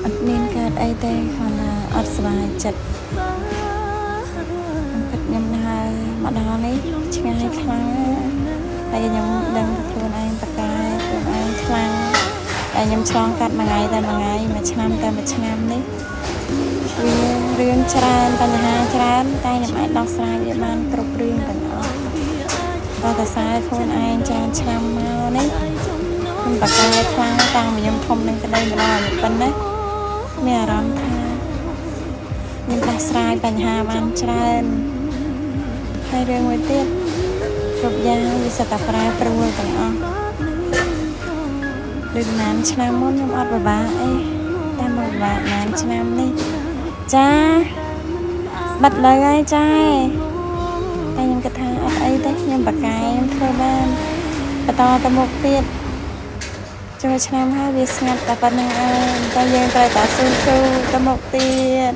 អត់មានកើតអីទេគាត់ថាអត់ស្បាយចិត្តខ្ញុំហើយមកដល់នេះឆ្ងាយខ្លាំងហើយខ្ញុំដឹងខ្លួនឯងតកែខ្លួនឯងខ្លាំងតែខ្ញុំឆ្លងកាត់មួយថ្ងៃតែមួយថ្ងៃមួយឆ្នាំតែមួយឆ្នាំនេះវារឿងច្រើនបញ្ហាច្រើនតែខ្ញុំអាចដោះស្រាយវាបានគ្រប់រឿងទាំងអស់ក៏តែសារខ្លួនឯងច្រើនឆ្នាំមកនេះខ្ញុំតកែខ្លាំងតាំងពីខ្ញុំធំនឹងក្តីម្ដងប៉ុណ្ណេះមានអារម្មណ៍ថាខ្ញុំដោះស្រាយបញ្ហាបានច្រើនហើយរឿងមួយទៀតគ្រប់យ៉ាងវាសិតតែប្រែប្រួលទាំងអស់ដូចណានឆ្នាំមុនខ្ញុំអត់ពិបាកអីតែមកពិបាកណានឆ្នាំនេះចាបាត់លើហើយចាតែខ្ញុំគិតថាអត់អីទេខ្ញុំបកកែខ្ញុំធ្វើបានបន្តទៅមុខទៀតចូលឆ្នាំហើយវាស្ងាត់តែប៉ុណ្្នឹងឯងតែយើងត្រូវតែស៊ូទៅមុខទៀត